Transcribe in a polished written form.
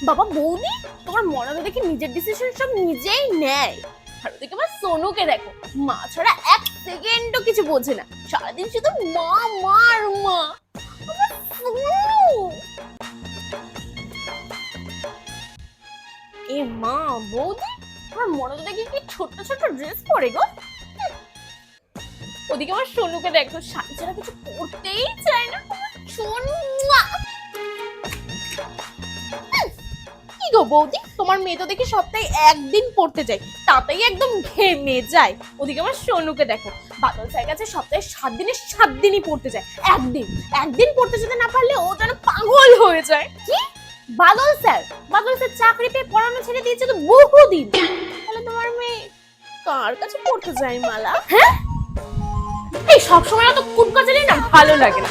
বাবা বৌদি, তোমার মনে তো দেখি নিজের ডিসিশন সব নিজেই নেয়। আর ওদিকে আমার সোনুকে দেখো, মা ছাড়া এক সেকেন্ডও কিছু বোঝে না, সারাদিন শুধু মা মা আর মা। আমার সোনু, এ মা বৌদি, তোমার মনে তো দেখি কি ছোট ছোট ড্রেস পরে গো। ওদিকে আমার সোনুকে দেখো, শাড়ি ছাড়া কিছু পরতেই চায় না। সোনু, কি গো বৌদি, তোমার মেয়ে তো দেখি সপ্তাহে একদিন পড়তে যায়, তাতেই একদম ঘেমে যায়। ওদিকে আমার সোনুকে দেখো, বাদল স্যার কাছে সপ্তাহে 7 দিনে 7 দিনই পড়তে যায়, একদিন পড়তে যেতে না পারলে ও যেন পাগল হয়ে যায়। কি বাদল স্যার চাকরি পেয়ে পড়ানো ছেড়ে দিয়েছে তো বহুদিন, তাহলে তোমার মেয়ে কার কাছে পড়তে যায় মালা? হ্যাঁ, এই সবসময় তো কুটকাচালি না ভালো লাগে না।